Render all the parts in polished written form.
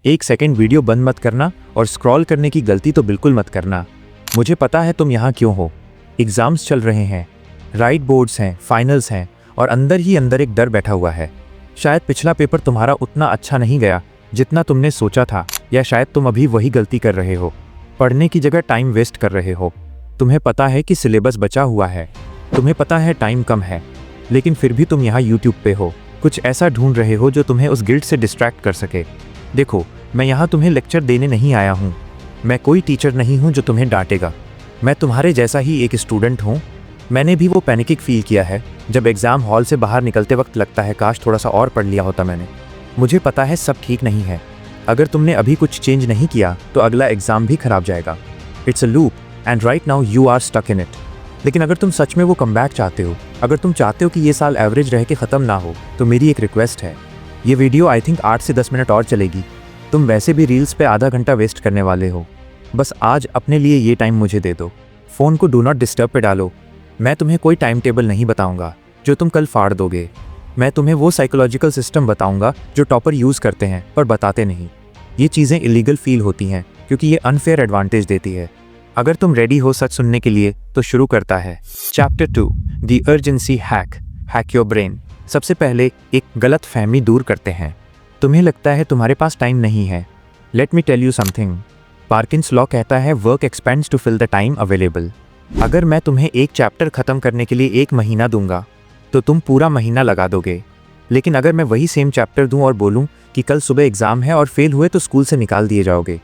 एक second video बंद मत करना और स्क्रॉल करने की गलती तो बिल्कुल मत करना। मुझे पता है तुम यहाँ क्यों हो। एग्ज़ाम्स चल रहे हैं, राइट बोर्ड्स हैं, फाइनल्स हैं और अंदर ही अंदर एक डर बैठा हुआ है। शायद पिछला पेपर तुम्हारा उतना अच्छा नहीं गया जितना तुमने सोचा था, या शायद तुम अभी वही गलती कर रहे हो, पढ़ने की जगह टाइम वेस्ट कर रहे हो। तुम्हें पता है कि सिलेबस बचा हुआ है, तुम्हें पता है टाइम कम है, लेकिन फिर भी तुम यहाँ यूट्यूब पे हो, कुछ ऐसा ढूंढ रहे हो जो तुम्हें उस गिल्ट से डिस्ट्रैक्ट कर सके। देखो, मैं यहाँ तुम्हें लेक्चर देने नहीं आया हूँ, मैं कोई टीचर नहीं हूँ जो तुम्हें डांटेगा। मैं तुम्हारे जैसा ही एक स्टूडेंट हूँ। मैंने भी वो पैनिक फील किया है जब एग्ज़ाम हॉल से बाहर निकलते वक्त लगता है काश थोड़ा सा और पढ़ लिया होता मैंने। मुझे पता है सब ठीक नहीं है, अगर तुमने अभी कुछ चेंज नहीं किया तो अगला एग्ज़ाम भी खराब जाएगा। It's a loop and right now you are stuck in it. लेकिन अगर तुम सच में वो कमबैक चाहते हो, अगर तुम चाहते हो कि ये साल एवरेज रह के ख़त्म ना हो, तो मेरी एक रिक्वेस्ट है। ये वीडियो आई थिंक 8 से 10 मिनट और चलेगी। तुम वैसे भी रील्स पे आधा घंटा वेस्ट करने वाले हो, बस आज अपने लिए ये टाइम मुझे दे दो। फ़ोन को डू नॉट डिस्टर्ब पे डालो। मैं तुम्हें कोई टाइम टेबल नहीं बताऊंगा जो तुम कल फाड़ दोगे। मैं तुम्हें वो साइकोलॉजिकल सिस्टम बताऊंगा जो टॉपर यूज़ करते हैं पर बताते नहीं। ये चीज़ें इलीगल फील होती हैं क्योंकि ये अनफेयर एडवांटेज देती है। अगर तुम रेडी हो सच सुनने के लिए तो शुरू करता है। Chapter 2, the urgency hack your brain. सबसे पहले एक गलत फहमी दूर करते हैं। तुम्हें लगता है तुम्हारे पास टाइम नहीं है। Let me tell you something. Parkinson's law कहता है work expands to fill the time available. अगर मैं तुम्हें एक चैप्टर ख़त्म करने के लिए 1 महीना दूंगा तो तुम पूरा महीना लगा दोगे। लेकिन अगर मैं वही सेम चैप्टर दूं और बोलूं कि कल सुबह एग्ज़ाम है और फेल हुए तो स्कूल से निकाल दिए जाओगे,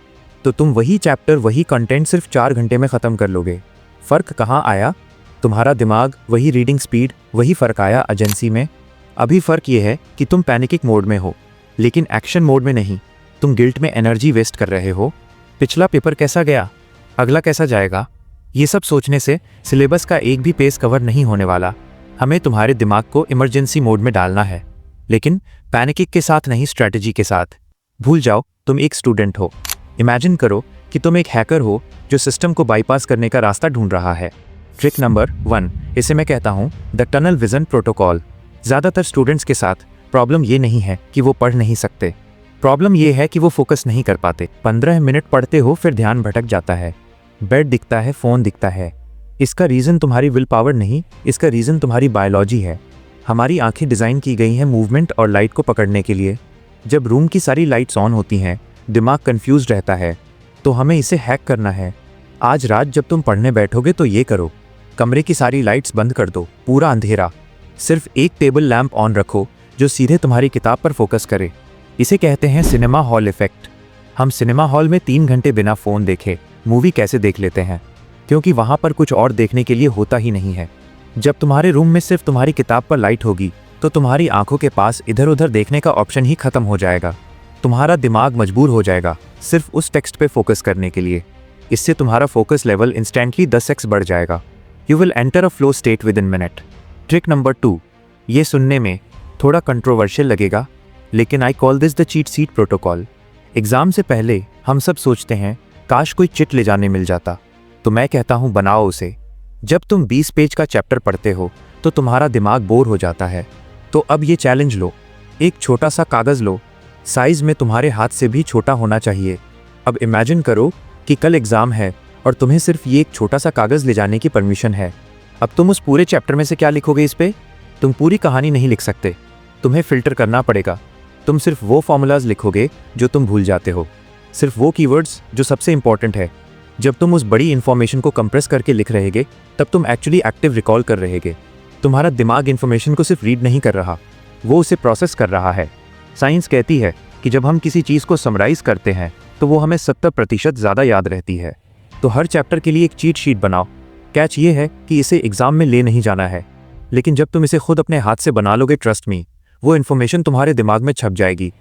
तो तुम वही चैप्टर, वही कंटेंट सिर्फ 4 घंटे में ख़त्म कर लोगे। फ़र्क कहाँ आया? तुम्हारा दिमाग, वही रीडिंग स्पीड, वही फ़र्क आया एजेंसी में। अभी फ़र्क ये है कि तुम पैनिकिक मोड में हो, लेकिन एक्शन मोड में नहीं। तुम गिल्ट में एनर्जी वेस्ट कर रहे हो। पिछला पेपर कैसा गया, अगला कैसा जाएगा, ये सब सोचने से सिलेबस का एक भी पेज कवर नहीं होने वाला। हमें तुम्हारे दिमाग को इमरजेंसी मोड में डालना है, लेकिन पैनिकिक के साथ नहीं, स्ट्रैटेजी के साथ। भूल जाओ तुम एक स्टूडेंट हो। इमेजिन करो कि तुम एक हैकर हो जो सिस्टम को बाईपास करने का रास्ता ढूंढ रहा है। ट्रिक नंबर 1, इसे मैं कहता हूँ द टनल विजन प्रोटोकॉल। ज़्यादातर स्टूडेंट्स के साथ प्रॉब्लम ये नहीं है कि वो पढ़ नहीं सकते, प्रॉब्लम ये है कि वो फोकस नहीं कर पाते। 15 मिनट पढ़ते हो फिर ध्यान भटक जाता है, बेड दिखता है, फ़ोन दिखता है। इसका रीज़न तुम्हारी विल पावर नहीं, इसका रीज़न तुम्हारी बायोलॉजी है। हमारी आंखें डिज़ाइन की गई हैं मूवमेंट और लाइट को पकड़ने के लिए। जब रूम की सारी लाइट्स ऑन होती हैं, दिमाग कंफ्यूज रहता है, तो हमें इसे हैक करना है। आज रात जब तुम पढ़ने बैठोगे तो ये करो, कमरे की सारी लाइट्स बंद कर दो, पूरा अंधेरा। सिर्फ एक टेबल लैंप ऑन रखो जो सीधे तुम्हारी किताब पर फोकस करे। इसे कहते हैं सिनेमा हॉल इफ़ेक्ट। हम सिनेमा हॉल में 3 घंटे बिना फ़ोन देखे मूवी कैसे देख लेते हैं? क्योंकि वहाँ पर कुछ और देखने के लिए होता ही नहीं है। जब तुम्हारे रूम में सिर्फ तुम्हारी किताब पर लाइट होगी तो तुम्हारी आंखों के पास इधर उधर देखने का ऑप्शन ही खत्म हो जाएगा। तुम्हारा दिमाग मजबूर हो जाएगा सिर्फ उस टेक्स्ट पे फोकस करने के लिए। इससे तुम्हारा फोकस लेवल इंस्टेंटली 10x बढ़ जाएगा। You will enter a flow state with in minute. Trick number 2, ये सुनने में थोड़ा कंट्रोवर्शियल लगेगा, लेकिन I call this the cheat seat protocol. Exam से पहले हम सब सोचते हैं काश कोई चिट ले जाने मिल जाता, तो मैं कहता हूँ बनाओ उसे। जब तुम 20 पेज का चैप्टर पढ़ते हो तो तुम्हारा दिमाग बोर हो जाता है, तो अब ये चैलेंज लो, एक छोटा सा कागज़ लो, साइज़ में तुम्हारे हाथ से भी छोटा होना चाहिए। अब इमेजिन करो कि कल एग्ज़ाम है और तुम्हें सिर्फ ये एक छोटा सा कागज़ ले जाने की परमिशन है। अब तुम उस पूरे चैप्टर में से क्या लिखोगे इस पे? तुम पूरी कहानी नहीं लिख सकते, तुम्हें फ़िल्टर करना पड़ेगा। तुम सिर्फ वो फॉर्मूलाज लिखोगे जो तुम भूल जाते हो, सिर्फ वो कीवर्ड्स जो सबसे इंपॉर्टेंट है। जब तुम उस बड़ी इन्फॉर्मेशन को कंप्रेस करके लिख रहेगे तब तुम एक्चुअली एक्टिव रिकॉल कर रहेगे। तुम्हारा दिमाग इन्फॉर्मेशन को सिर्फ रीड नहीं कर रहा, वो उसे प्रोसेस कर रहा है। साइंस कहती है कि जब हम किसी चीज़ को समराइज़ करते हैं तो वो हमें 70% ज़्यादा याद रहती है। तो हर चैप्टर के लिए एक चीट शीट बनाओ। कैच ये है कि इसे एग्ज़ाम में ले नहीं जाना है, लेकिन जब तुम इसे खुद अपने हाथ से बना लोगे, ट्रस्ट मी, वो इन्फॉर्मेशन तुम्हारे दिमाग में छप जाएगी।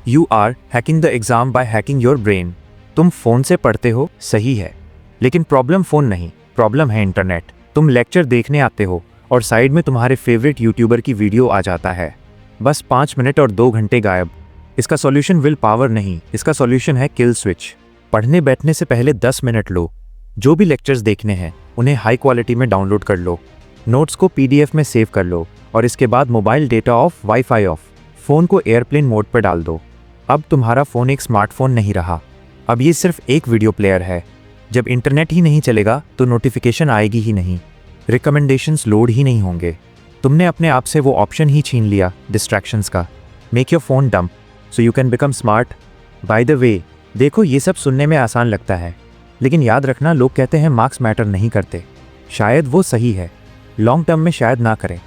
You are hacking the exam by hacking your brain. तुम फ़ोन से पढ़ते हो, सही है, लेकिन प्रॉब्लम फ़ोन नहीं, प्रॉब्लम है इंटरनेट। तुम लेक्चर देखने आते हो और साइड में तुम्हारे फेवरेट यूट्यूबर की वीडियो आ जाता है, बस 5 मिनट और 2 घंटे गायब। इसका सॉल्यूशन विल पावर नहीं, इसका सॉल्यूशन है किल स्विच। पढ़ने बैठने से पहले 10 मिनट लो, जो भी लेक्चर्स देखने हैं उन्हें हाई क्वालिटी में डाउनलोड कर लो, नोट्स को PDF में सेव कर लो और इसके बाद mobile data of, wifi of, phone को एयरप्लेन मोड पर डाल दो। अब तुम्हारा फ़ोन एक स्मार्टफोन नहीं रहा, अब ये सिर्फ एक वीडियो प्लेयर है। जब इंटरनेट ही नहीं चलेगा तो नोटिफिकेशन आएगी ही नहीं, रिकमेंडेशंस लोड ही नहीं होंगे। तुमने अपने आप से वो ऑप्शन ही छीन लिया डिस्ट्रैक्शंस का। Make your phone dump so you can become smart. By the way, देखो ये सब सुनने में आसान लगता है, लेकिन याद रखना, लोग कहते हैं मार्क्स मैटर नहीं करते। शायद वो सही है, लॉन्ग टर्म में शायद ना करें।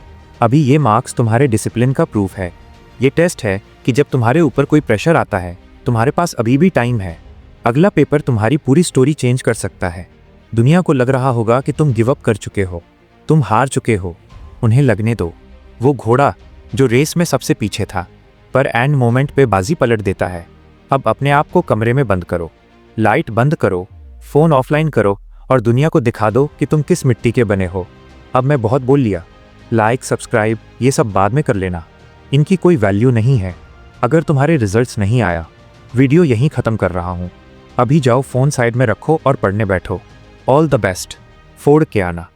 अभी ये मार्क्स तुम्हारे डिसिप्लिन का प्रूफ है। ये टेस्ट है कि जब तुम्हारे ऊपर कोई प्रेशर आता है, तुम्हारे पास अभी भी टाइम है। अगला पेपर तुम्हारी पूरी स्टोरी चेंज कर सकता है। दुनिया को लग रहा होगा कि तुम गिव अप कर चुके हो, तुम हार चुके हो। उन्हें लगने दो। वो घोड़ा जो रेस में सबसे पीछे था, पर एंड मोमेंट पे बाजी पलट देता है। अब अपने आप को कमरे में बंद करो, लाइट बंद करो, फ़ोन ऑफलाइन करो और दुनिया को दिखा दो कि तुम किस मिट्टी के बने हो। अब मैं बहुत बोल लिया। लाइक, सब्सक्राइब ये सब बाद में कर लेना, इनकी कोई वैल्यू नहीं है। अगर तुम्हारे रिजल्ट्स नहीं आया, वीडियो यहीं ख़त्म कर रहा हूँ। अभी जाओ, फ़ोन साइड में रखो और पढ़ने बैठो। All the best. फोड़ के आना।